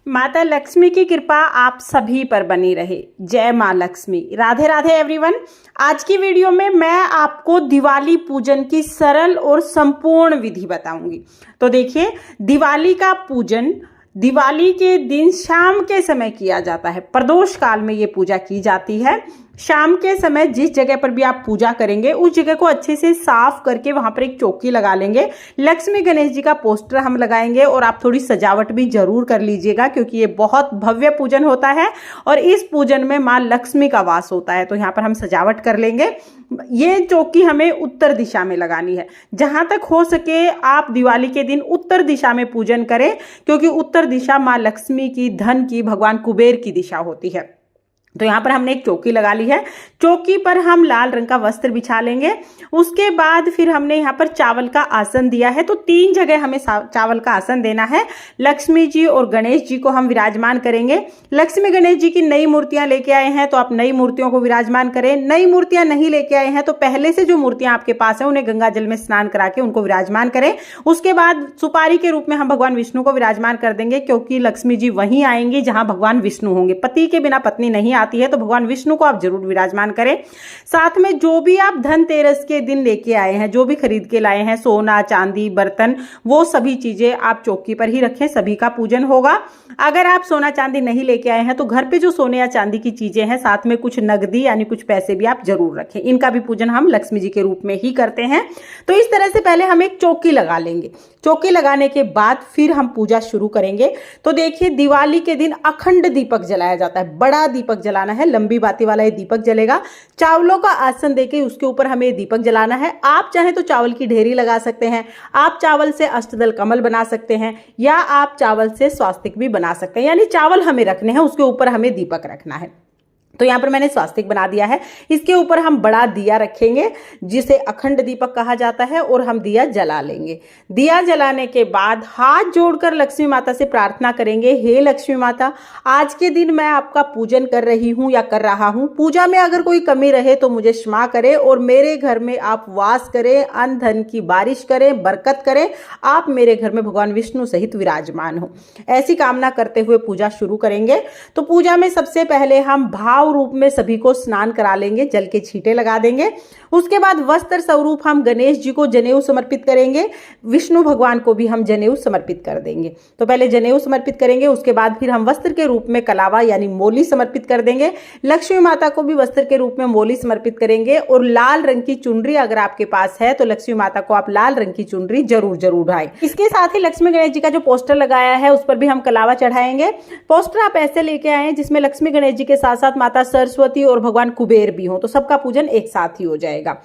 माता लक्ष्मी की कृपा आप सभी पर बनी रहे। जय माँ लक्ष्मी। राधे राधे एवरीवन। आज की वीडियो में मैं आपको दिवाली पूजन की सरल और संपूर्ण विधि बताऊंगी। तो देखिए, दिवाली का पूजन दिवाली के दिन शाम के समय किया जाता है। प्रदोष काल में ये पूजा की जाती है। शाम के समय जिस जगह पर भी आप पूजा करेंगे उस जगह को अच्छे से साफ करके वहां पर एक चौकी लगा लेंगे। लक्ष्मी गणेश जी का पोस्टर हम लगाएंगे और आप थोड़ी सजावट भी जरूर कर लीजिएगा, क्योंकि ये बहुत भव्य पूजन होता है और इस पूजन में माँ लक्ष्मी का वास होता है। तो यहाँ पर हम सजावट कर लेंगे। ये चौकी हमें उत्तर दिशा में लगानी है। जहां तक हो सके आप दिवाली के दिन उत्तर दिशा में पूजन करें, क्योंकि उत्तर दिशा माँ लक्ष्मी की, धन की, भगवान कुबेर की दिशा होती है। तो यहाँ पर हमने एक चौकी लगा ली है। चौकी पर हम लाल रंग का वस्त्र बिछा लेंगे। उसके बाद फिर हमने यहाँ पर चावल का आसन दिया है। तो 3 जगह हमें चावल का आसन देना है। लक्ष्मी जी और गणेश जी को हम विराजमान करेंगे। लक्ष्मी गणेश जी की नई मूर्तियां लेके आए हैं तो आप नई मूर्तियों को विराजमान करें। नई मूर्तियां नहीं लेके आए हैं तो पहले से जो मूर्तियां आपके पास है उन्हें गंगा जल में स्नान करा के उनको विराजमान करें। उसके बाद सुपारी के रूप में हम भगवान विष्णु को विराजमान कर देंगे, क्योंकि लक्ष्मी जी वहीं आएंगी जहां भगवान विष्णु होंगे। पति के बिना पत्नी नहीं आती है, तो भगवान विष्णु को आप जरूर विराजमान करें। साथ में जो भी आप धनतेरस के दिन लेके आए हैं, जो भी खरीद के लाए हैं, सोना चांदी बर्तन, वो सभी चीजें आप चौकी पर ही रखें। सभी का पूजन होगा। अगर आप सोना चांदी नहीं लेके आए हैं तो घर पे जो सोने या चांदी की चीजें हैं, साथ में कुछ नगदी यानी कुछ पैसे भी आप जरूर रखें। इनका भी पूजन हम लक्ष्मी जी के रूप में ही करते हैं। तो इस तरह से पहले हम एक चौकी लगा लेंगे। चौकी लगाने के बाद फिर हम पूजा शुरू करेंगे। तो देखिए, दिवाली के दिन अखंड दीपक जलाया जाता है। बड़ा दीपक जलाना है, लंबी बाती वाला ये दीपक जलेगा। चावलों का आसन देके उसके ऊपर हमें दीपक जलाना है। आप चाहें तो चावल की ढेरी लगा सकते हैं, आप चावल से अष्टदल कमल बना सकते हैं, या आप चावल से स्वास्तिक भी बना सकते हैं। यानी चावल हमें रखने हैं, उसके ऊपर हमें दीपक रखना है। तो यहाँ पर मैंने स्वास्तिक बना दिया है। इसके ऊपर हम बड़ा दिया रखेंगे, जिसे अखंड दीपक कहा जाता है, और हम दिया जला लेंगे। दिया जलाने के बाद हाथ जोड़कर लक्ष्मी माता से प्रार्थना करेंगे, हे लक्ष्मी माता, आज के दिन मैं आपका पूजन कर रही हूँ या कर रहा हूँ। पूजा में अगर कोई कमी रहे तो मुझे क्षमा करें और मेरे घर में आप वास करें, अन्न धन की बारिश करें, बरकत करें। आप मेरे घर में भगवान विष्णु सहित विराजमान हो। ऐसी कामना करते हुए पूजा शुरू करेंगे। तो पूजा में सबसे पहले हम भाव रूप में सभी को स्नान करा लेंगे, जल के छींटे लगा देंगे। उसके बाद वस्त्र स्वरूप हम गणेश जी को जनेऊ समर्पित करेंगे। विष्णु भगवान को भी हम जनेऊ समर्पित कर देंगे। तो पहले जनेऊ समर्पित करेंगे, उसके बाद फिर हम वस्त्र के रूप में कलावा यानी मोली समर्पित कर देंगे। लक्ष्मी माता को भी वस्त्र के रूप में मोली समर्पित करेंगे। और लाल रंग की चुनरी अगर आपके पास है तो लक्ष्मी माता को आप लाल रंग की चुनरी जरूर जरूर उठाएं। इसके साथ ही लक्ष्मी गणेश जी का जो पोस्टर लगाया है उस पर भी हम कलावा चढ़ाएंगे। पोस्टर आप ऐसे लेके आए जिसमें लक्ष्मी गणेश जी के साथ साथ माता सरस्वती और भगवान कुबेर भी हो, तो सबका पूजन एक साथ ही हो जाएगा।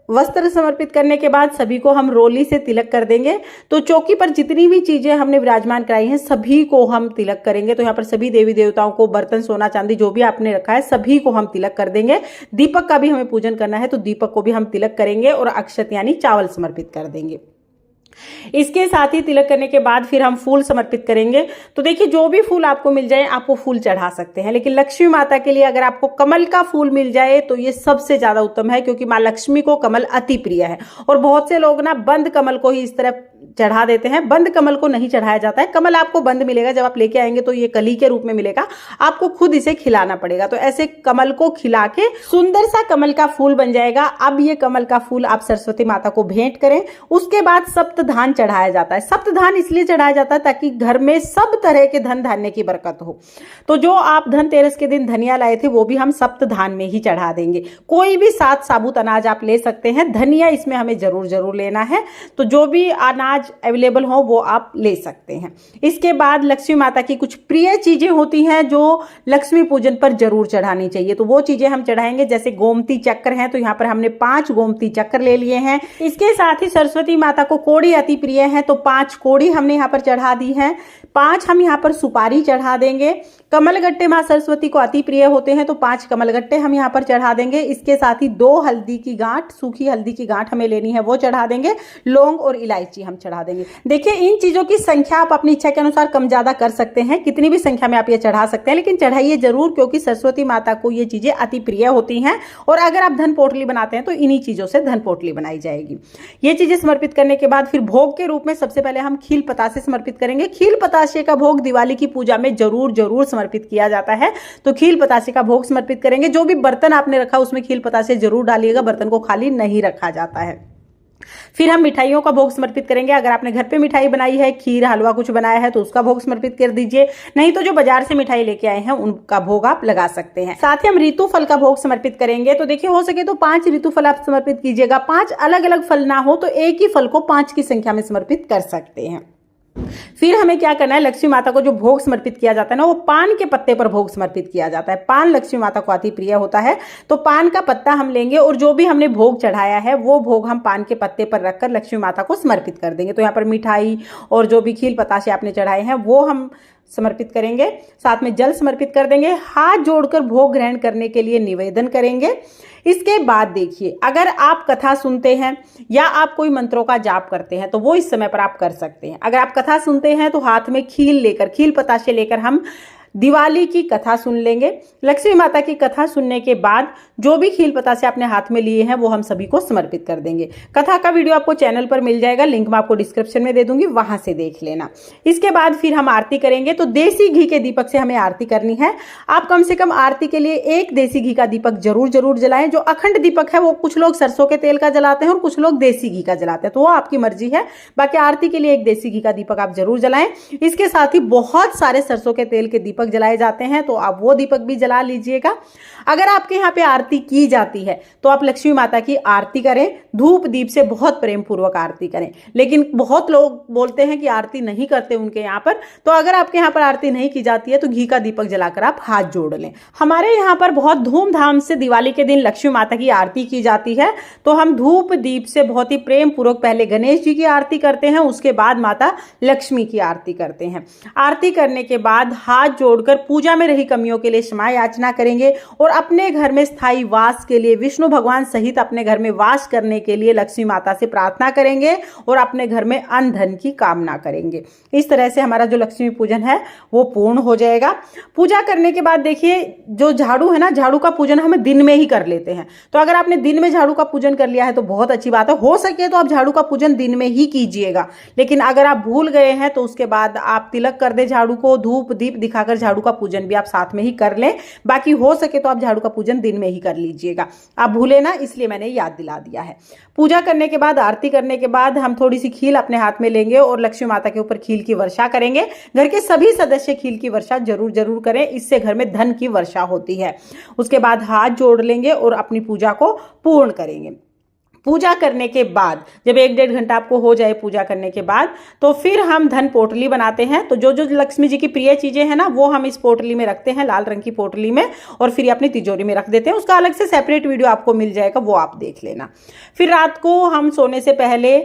वस्त्र समर्पित करने के बाद सभी को हम रोली से तिलक कर देंगे। तो चौकी पर जितनी भी चीजें हमने विराजमान कराई हैं सभी को हम तिलक करेंगे। तो यहाँ पर सभी देवी देवताओं को, बर्तन, सोना चांदी जो भी आपने रखा है सभी को हम तिलक कर देंगे। दीपक का भी हमें पूजन करना है तो दीपक को भी हम तिलक करेंगे और अक्षत यानी चावल समर्पित कर देंगे। इसके साथ ही तिलक करने के बाद फिर हम फूल समर्पित करेंगे। तो देखिए, जो भी फूल आपको मिल जाए आप वो फूल चढ़ा सकते हैं, लेकिन लक्ष्मी माता के लिए अगर आपको कमल का फूल मिल जाए तो ये सबसे ज्यादा उत्तम है, क्योंकि माँ लक्ष्मी को कमल अति प्रिय है। और बहुत से लोग ना बंद कमल को ही इस तरह चढ़ा देते हैं। बंद कमल को नहीं चढ़ाया जाता है। कमल आपको बंद मिलेगा, जब आप लेके आएंगे तो ये कली के रूप में मिलेगा, आपको खुद इसे खिलाना पड़ेगा। तो ऐसे कमल को खिला के सुंदर सा कमल का फूल बन जाएगा। अब ये कमल का फूल आप सरस्वती माता को भेंट करें। उसके बाद सप्तधान चढ़ाया जाता है। सप्तधान इसलिए चढ़ाया जाता है ताकि घर में सब तरह के धन धान्य की बरकत हो। तो जो आप धनतेरस के दिन धनिया लाए थे वो भी हम सप्तधान में ही चढ़ा देंगे। कोई भी 7 साबुत अनाज आप ले सकते हैं। धनिया इसमें हमें जरूर जरूर लेना है। तो जो भी अनाज अवेलेबल हो वो आप ले सकते हैं। इसके बाद लक्ष्मी माता की कुछ प्रिय चीजें होती हैं जो लक्ष्मी पूजन पर जरूर चढ़ानी चाहिए। तो वो चीजें हम चढ़ाएंगे। जैसे गोमती चक्र हैं, तो यहाँ पर हमने 5 गोमती चक्र ले लिए हैं। इसके साथ ही सरस्वती माता को कोड़ी अति प्रिय है, तो 5 कोड़ी हमने यहाँ पर चढ़ा दी है। 5 हम यहाँ पर सुपारी चढ़ा देंगे। कमलगट्टे माँ सरस्वती को अति प्रिय होते हैं, तो 5 कमलगट्टे हम यहाँ पर चढ़ा देंगे। इसके साथ ही 2 हल्दी की गांठ, सूखी हल्दी की गांठ हमें लेनी है, वो चढ़ा देंगे। लौंग और इलायची हम चढ़ा चढ़ा देंगे। देखिए, इन चीजों की संख्या आप अपनी इच्छा के अनुसार कम ज्यादा कर सकते हैं, कितनी भी संख्या में आप ये चढ़ा सकते हैं, लेकिन चढ़ाइए जरूर, क्योंकि सरस्वती माता को ये चीजें अति प्रिय होती हैं। और अगर आप धन पोटली बनाते हैं तो इन्हीं चीजों से धन पोटली बनाई जाएगी। ये चीजें समर्पित करने के बाद फिर भोग के रूप में सबसे पहले हम खील पतासे समर्पित करेंगे। खील पतासे का भोग दिवाली की पूजा में जरूर जरूर समर्पित किया जाता है, तो खील पतासे का भोग समर्पित करेंगे। जो भी बर्तन आपने रखा उसमें खील पतासे जरूर डालिएगा, बर्तन को खाली नहीं रखा जाता है। फिर हम मिठाइयों का भोग समर्पित करेंगे। अगर आपने घर पे मिठाई बनाई है, खीर हलवा कुछ बनाया है, तो उसका भोग समर्पित कर दीजिए। नहीं तो जो बाजार से मिठाई लेके आए हैं उनका भोग आप लगा सकते हैं। साथ ही हम ऋतु फल का भोग समर्पित करेंगे। तो देखिए, हो सके तो 5 ऋतु फल आप समर्पित कीजिएगा। 5 अलग अलग फल ना हो तो एक ही फल को 5 की संख्या में समर्पित कर सकते हैं। फिर हमें क्या करना है, लक्ष्मी माता को जो भोग समर्पित किया जाता है ना, वो पान के पत्ते पर भोग समर्पित किया जाता है। पान लक्ष्मी माता को अति प्रिय होता है, तो पान का पत्ता हम लेंगे और जो भी हमने भोग चढ़ाया है वो भोग हम पान के पत्ते पर रखकर लक्ष्मी माता को समर्पित कर देंगे। तो यहाँ पर मिठाई और जो भी खील पतासे आपने चढ़ाए हैं वो हम समर्पित करेंगे। साथ में जल समर्पित कर देंगे। हाथ जोड़कर भोग ग्रहण करने के लिए निवेदन करेंगे। इसके बाद देखिए, अगर आप कथा सुनते हैं या आप कोई मंत्रों का जाप करते हैं तो वो इस समय पर आप कर सकते हैं। अगर आप कथा सुनते हैं तो हाथ में खील पतासे लेकर हम दिवाली की कथा सुन लेंगे। लक्ष्मी माता की कथा सुनने के बाद जो भी खील पतासे आपने हाथ में लिए हैं वो हम सभी को समर्पित कर देंगे। कथा का वीडियो आपको चैनल पर मिल जाएगा, लिंक मैं आपको डिस्क्रिप्शन में दे दूंगी, वहां से देख लेना। इसके बाद फिर हम आरती करेंगे। तो देसी घी के दीपक से हमें आरती करनी है। आप कम से कम आरती के लिए 1 देसी घी का दीपक जरूर जरूर जलाएं। जो अखंड दीपक है वो कुछ लोग सरसों के तेल का जलाते हैं और कुछ लोग देसी घी का जलाते हैं, तो वो आपकी मर्जी है। बाकी आरती के लिए 1 देसी घी का दीपक आप जरूर जलाएं। इसके साथ ही बहुत सारे सरसों के तेल के दीपक जलाए जाते हैं, तो आप वो दीपक भी जला लीजिएगा। अगर आपके यहाँ पे आरती की जाती है तो आप लक्ष्मी माता की आरती करें, धूप दीप से बहुत प्रेम पूर्वक आरती करें। लेकिन बहुत लोग बोलते हैं कि आरती नहीं करते उनके यहाँ पर, तो अगर आपके यहाँ पर आरती नहीं की जाती है तो घी का दीपक जलाकर आप हाथ जोड़ लें। हमारे यहाँ पर बहुत धूमधाम से दिवाली के दिन लक्ष्मी माता की आरती की जाती है, तो हम धूप दीप से बहुत ही प्रेम पूर्वक पहले गणेश जी की आरती करते हैं, उसके बाद माता लक्ष्मी की आरती करते हैं। आरती करने के बाद हाथ जोड़कर पूजा में रही कमियों के लिए क्षमा याचना करेंगे और अपने घर में स्थायी वास के लिए विष्णु भगवान सहित अपने घर में वास करने के लिए लक्ष्मी माता से प्रार्थना करेंगे और अपने घर में अन्न धन की कामना करेंगे। इस तरह से हमारा जो लक्ष्मी पूजन है वो पूर्ण हो जाएगा। पूजा करने के बाद देखिए, जो झाड़ू है ना, झाड़ू का पूजन हम दिन में ही कर लेते हैं। तो अगर आपने दिन में झाड़ू का पूजन कर लिया है तो बहुत अच्छी बात है। हो सके तो आप झाड़ू का पूजन दिन में ही कीजिएगा, लेकिन अगर आप भूल गए हैं तो उसके बाद आप तिलक कर दे झाड़ू को, धूप दीप दिखाकर झाड़ू का पूजन भी आप साथ में ही कर लें। बाकी हो सके तो आप झाड़ू का पूजन दिन में ही कर लीजिएगा। आप भूले ना, इसलिए मैंने याद दिला दिया है। पूजा करने के बाद, आरती करने के बाद हम थोड़ी सी खील अपने हाथ में लेंगे और लक्ष्मी माता के ऊपर खील की वर्षा करेंगे। घर के सभी सदस्य खील की वर्षा जरूर जरूर करें, इससे घर में धन की वर्षा होती है। उसके बाद हाथ जोड़ लेंगे और अपनी पूजा को पूर्ण करेंगे। पूजा करने के बाद जब 1-1.5 घंटा आपको हो जाए पूजा करने के बाद, तो फिर हम धन पोटली बनाते हैं। तो जो जो लक्ष्मी जी की प्रिय चीजें हैं ना, वो हम इस पोटली में रखते हैं, लाल रंग की पोटली में, और फिर अपनी तिजोरी में रख देते हैं। उसका अलग से सेपरेट वीडियो आपको मिल जाएगा, वो आप देख लेना। फिर रात को हम सोने से पहले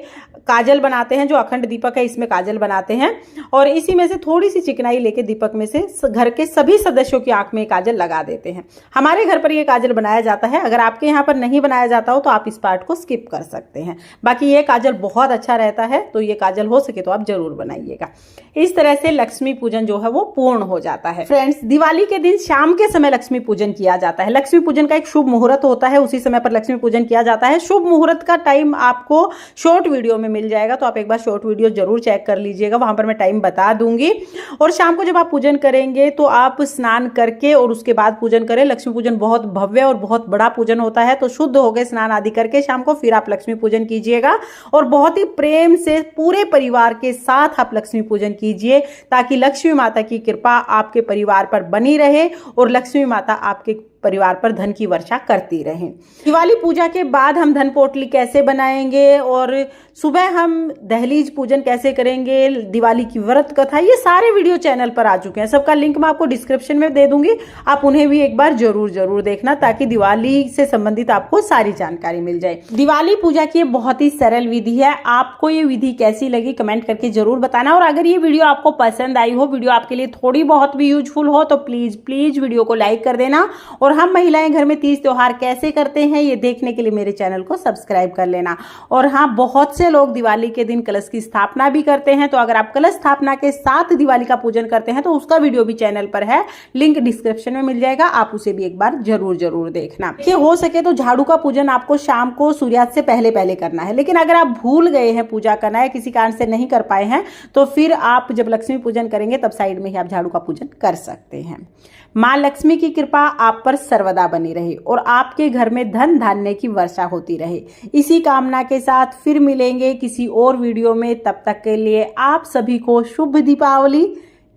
काजल बनाते हैं। जो अखंड दीपक है इसमें काजल बनाते हैं और इसी में से थोड़ी सी चिकनाई लेके दीपक में से घर के सभी सदस्यों की आंख में काजल लगा देते हैं। हमारे घर पर यह काजल बनाया जाता है। अगर आपके यहाँ पर नहीं बनाया जाता हो तो आप इस पार्ट को स्किप कर सकते हैं। बाकी ये काजल बहुत अच्छा रहता है, तो ये काजल हो सके तो आप जरूर बनाइएगा। इस तरह से लक्ष्मी पूजन जो है वो पूर्ण हो जाता है। फ्रेंड्स, दिवाली के दिन शाम के समय लक्ष्मी पूजन किया जाता है। लक्ष्मी पूजन का एक शुभ मुहूर्त होता है, उसी समय पर लक्ष्मी पूजन किया जाता है। शुभ मुहूर्त का टाइम आपको शॉर्ट वीडियो में मिल जाएगा, तो आप एक बार शॉर्ट वीडियो जरूर चेक कर लीजिएगा, वहां पर मैं टाइम बता दूंगी। और शाम को जब आप पूजन करेंगे तो आप स्नान करके और उसके बाद पूजन करें। लक्ष्मी पूजन बहुत भव्य और बहुत बड़ा पूजन होता है, तो शुद्ध हो गए स्नान आदि करके शाम को फिर आप लक्ष्मी पूजन कीजिएगा और बहुत ही प्रेम से पूरे परिवार के साथ आप लक्ष्मी पूजन कीजिए, ताकि लक्ष्मी माता की कृपा आपके परिवार पर बनी रहे और लक्ष्मी माता आपके परिवार पर धन की वर्षा करती रहे। दिवाली पूजा के बाद हम धन पोटली कैसे बनाएंगे और सुबह हम दहलीज पूजन कैसे करेंगे, दिवाली की व्रत कथा, ये सारे वीडियो चैनल पर आ चुके हैं। सबका लिंक मैं आपको डिस्क्रिप्शन में दे दूंगी, आप उन्हें भी एक बार जरूर जरूर देखना, ताकि दिवाली से संबंधित आपको सारी जानकारी मिल जाए। दिवाली पूजा की बहुत ही सरल विधि है। आपको ये विधि कैसी लगी कमेंट करके जरूर बताना। और अगर ये वीडियो आपको पसंद आई हो, वीडियो आपके लिए थोड़ी बहुत भी यूजफुल हो, तो प्लीज वीडियो को लाइक कर देना और और हम महिलाएं घर में तीज त्योहार कैसे करते हैं ये देखने के लिए मेरे चैनल को सब्सक्राइब कर लेना। और हाँ, बहुत से लोग दिवाली के दिन कलश की स्थापना भी करते हैं, तो अगर आप कलश स्थापना के साथ दिवाली का पूजन करते हैं तो उसका वीडियो भी चैनल पर है, लिंक डिस्क्रिप्शन में मिल जाएगा, आप उसे भी एक बार जरूर देखना। देखिए, हो सके तो झाड़ू का पूजन आपको शाम को सूर्यास्त से पहले करना है, लेकिन अगर आप भूल गए हैं पूजा करना है, किसी कारण से नहीं कर पाए हैं, तो फिर आप जब लक्ष्मी पूजन करेंगे तब साइड में ही आप झाड़ू का पूजन कर सकते हैं। माँ लक्ष्मी की कृपा आप पर सर्वदा बनी रहे और आपके घर में धन धान्य की वर्षा होती रहे, इसी कामना के साथ फिर मिलेंगे किसी और वीडियो में। तब तक के लिए आप सभी को शुभ दीपावली।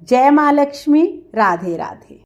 जय माँ लक्ष्मी। राधे राधे।